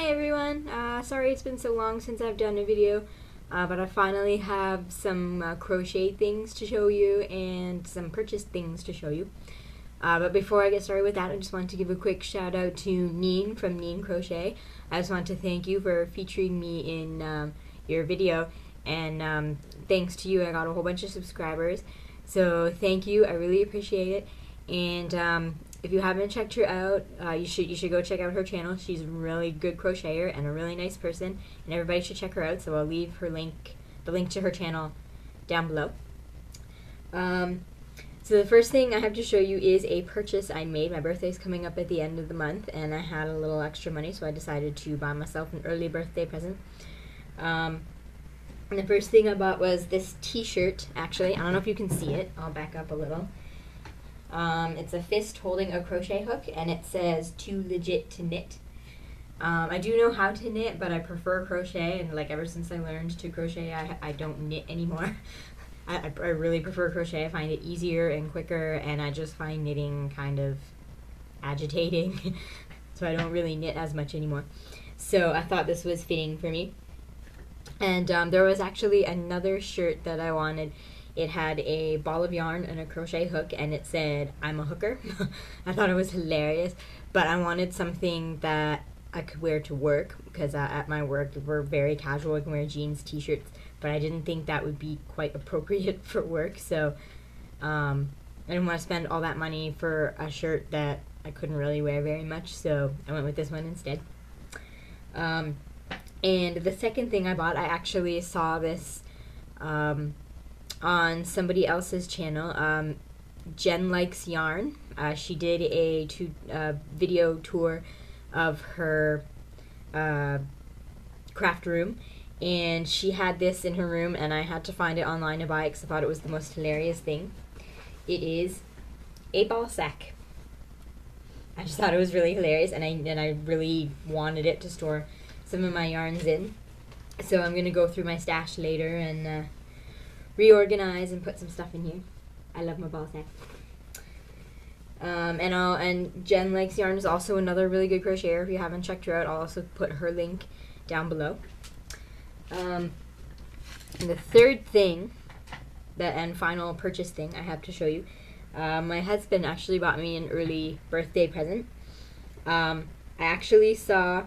Hi everyone! Sorry it's been so long since I've done a video, but I finally have some crochet things to show you and some purchased things to show you. But before I get started with that, I just want to give a quick shout out to Neen from Neen Crochet. I just want to thank you for featuring me in your video, and thanks to you I got a whole bunch of subscribers. So thank you, I really appreciate it. And if you haven't checked her out, you should go check out her channel. She's a really good crocheter and a really nice person, and everybody should check her out. So I'll leave the link to her channel down below. So the first thing I have to show you is a purchase I made. My birthday's coming up at the end of the month, and I had a little extra money, so I decided to buy myself an early birthday present. And the first thing I bought was this t-shirt. Actually, I don't know if you can see it. I'll back up a little. It's a fist holding a crochet hook, and it says "Too legit to knit." I do know how to knit, but I prefer crochet, and like ever since I learned to crochet, I don't knit anymore. I really prefer crochet. I find it easier and quicker, and I just find knitting kind of agitating, so I don't really knit as much anymore. So I thought this was fitting for me. And there was actually another shirt that I wanted. It had a ball of yarn and a crochet hook, and it said, "I'm a hooker." I thought it was hilarious, but I wanted something that I could wear to work, because at my work we're very casual. I can wear jeans, t-shirts, but I didn't think that would be quite appropriate for work, so I didn't want to spend all that money for a shirt that I couldn't really wear very much, so I went with this one instead. And the second thing I bought, I actually saw this on somebody else's channel. Jen Likes Yarn. She did a video tour of her craft room, and she had this in her room, and I had to find it online to buy it because I thought it was the most hilarious thing. It is a ball sack. I just thought it was really hilarious, and I really wanted it to store some of my yarns in. So I'm gonna go through my stash later and reorganize and put some stuff in here. I love my ball sack. And Jen Likes Yarn is also another really good crocheter. If you haven't checked her out, I'll also put her link down below. And the third thing, and final purchase thing I have to show you, my husband actually bought me an early birthday present. I actually saw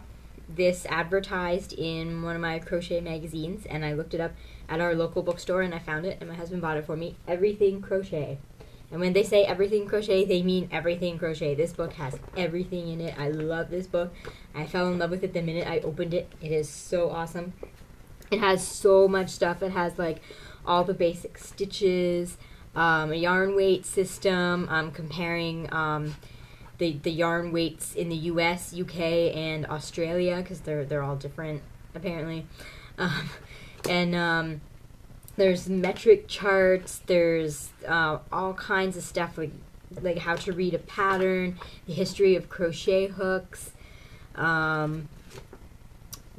this advertised in one of my crochet magazines, and I looked it up at our local bookstore, and I found it, and my husband bought it for me. Everything Crochet. And when they say everything crochet, they mean everything crochet. This book has everything in it. I love this book. I fell in love with it the minute I opened it. It is so awesome. It has so much stuff. It has like all the basic stitches, a yarn weight system, comparing the yarn weights in the US, UK, and Australia, because they're all different apparently. There's metric charts. There's all kinds of stuff like how to read a pattern, the history of crochet hooks,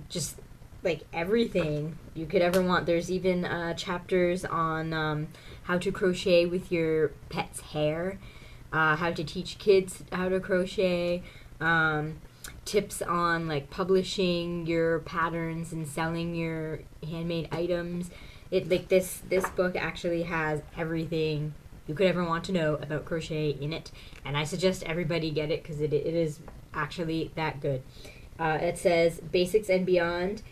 just like everything you could ever want. There's even chapters on how to crochet with your pet's hair, how to teach kids how to crochet, tips on like publishing your patterns and selling your handmade items. This book actually has everything you could ever want to know about crochet in it, and I suggest everybody get it because it is actually that good. It says basics and beyond,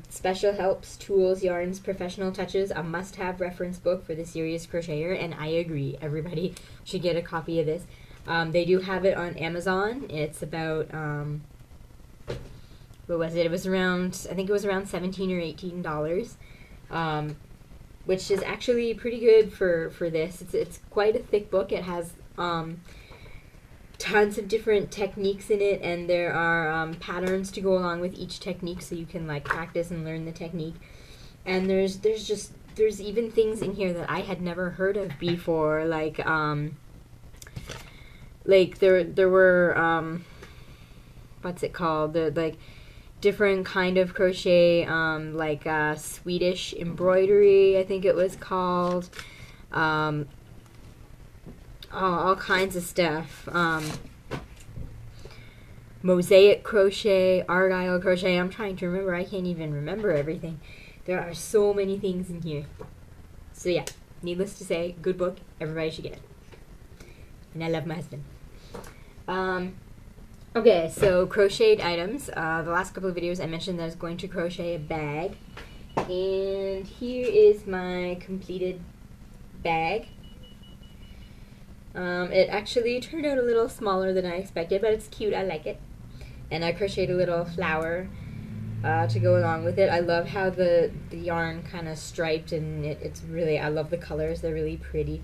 special helps, tools, yarns, professional touches, a must-have reference book for the serious crocheter, and I agree, everybody should get a copy of this. They do have it on Amazon. It's about what was it? It was around, I think it was around $17 or $18. Which is actually pretty good for this. It's quite a thick book. It has tons of different techniques in it, and there are patterns to go along with each technique, so you can like practice and learn the technique. And there's even things in here that I had never heard of before, like there were what's it called? Like different kind of crochet, like Swedish embroidery, I think it was called. All kinds of stuff. mosaic crochet, argyle crochet. I'm trying to remember. I can't even remember everything. There are so many things in here. So yeah, needless to say, good book. Everybody should get it. And I love my husband. Okay, so crocheted items. The last couple of videos I mentioned that I was going to crochet a bag. And here is my completed bag. It actually turned out a little smaller than I expected, but it's cute. I like it. And I crocheted a little flower to go along with it. I love how the yarn kind of striped, and it's really, I love the colors. They're really pretty.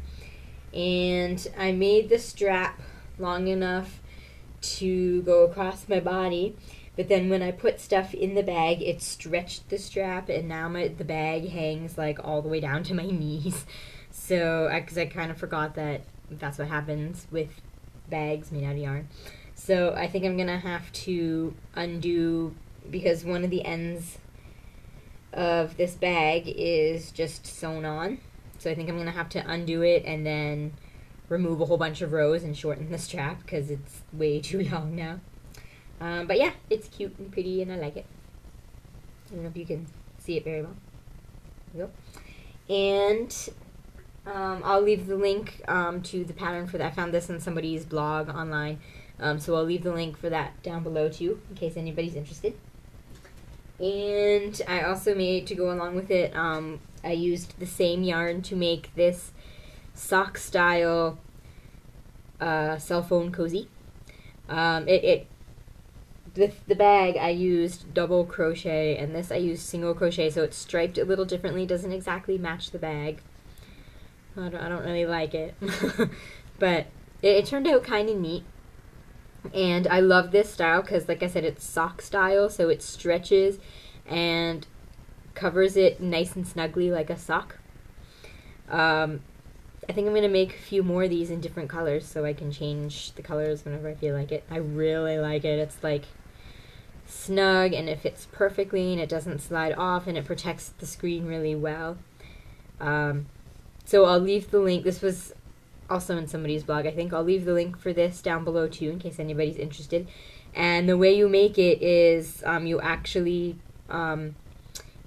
And I made the strap long enough to go across my body, but then when I put stuff in the bag, it stretched the strap, and now the bag hangs like all the way down to my knees. So, because I kind of forgot that that's what happens with bags made out of yarn. So I think I'm gonna have to undo, because one of the ends of this bag is just sewn on. So I think I'm gonna have to undo it and then remove a whole bunch of rows and shorten the strap because it's way too long now. But yeah, it's cute and pretty and I like it. I don't know if you can see it very well. There we go. And I'll leave the link to the pattern for that. I found this on somebody's blog online. So I'll leave the link for that down below too, in case anybody's interested. And I also made, to go along with it, I used the same yarn to make this sock style cell phone cozy. The bag I used double crochet, and this I used single crochet, so it's striped a little differently. Doesn't exactly match the bag. I don't really like it, but it turned out kind of neat. And I love this style because, like I said, it's sock style, so it stretches and covers it nice and snugly like a sock. I think I'm going to make a few more of these in different colors so I can change the colors whenever I feel like it. I really like it. It's like snug and it fits perfectly and it doesn't slide off and it protects the screen really well. So I'll leave the link. This was also in somebody's blog, I think. I'll leave the link for this down below too in case anybody's interested. And the way you make it is you actually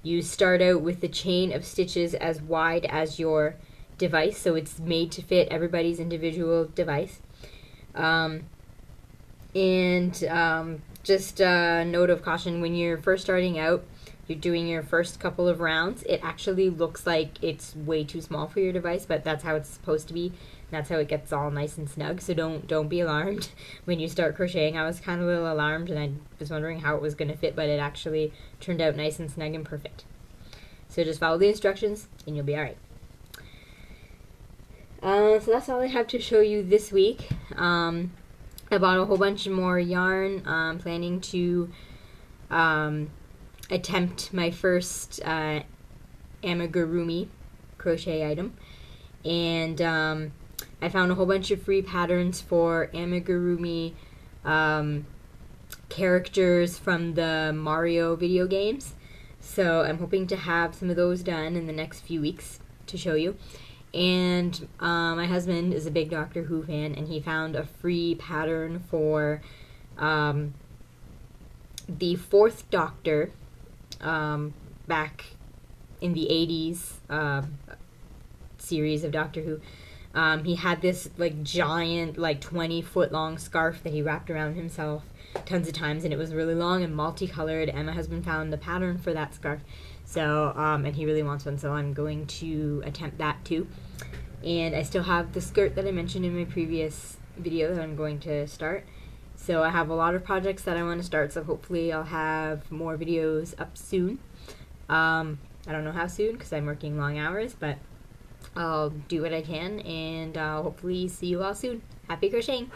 you start out with the chain of stitches as wide as your device, so it's made to fit everybody's individual device. Just a note of caution, when you're first starting out, you're doing your first couple of rounds, it actually looks like it's way too small for your device, but that's how it's supposed to be. That's how it gets all nice and snug, so don't be alarmed when you start crocheting. I was kind of a little alarmed and I was wondering how it was going to fit, but it actually turned out nice and snug and perfect. So just follow the instructions and you'll be alright. So that's all I have to show you this week. I bought a whole bunch more yarn. I'm planning to attempt my first amigurumi crochet item. And I found a whole bunch of free patterns for amigurumi characters from the Mario video games. So I'm hoping to have some of those done in the next few weeks to show you. And my husband is a big Doctor Who fan, and he found a free pattern for the Fourth Doctor back in the 80s series of Doctor Who. He had this like giant, like 20-foot long scarf that he wrapped around himself tons of times, and it was really long and multicolored, and my husband found the pattern for that scarf. So, and he really wants one, so I'm going to attempt that too. And I still have the skirt that I mentioned in my previous video that I'm going to start. So I have a lot of projects that I want to start, so hopefully I'll have more videos up soon. I don't know how soon because I'm working long hours, but I'll do what I can, and I'll hopefully see you all soon. Happy crocheting!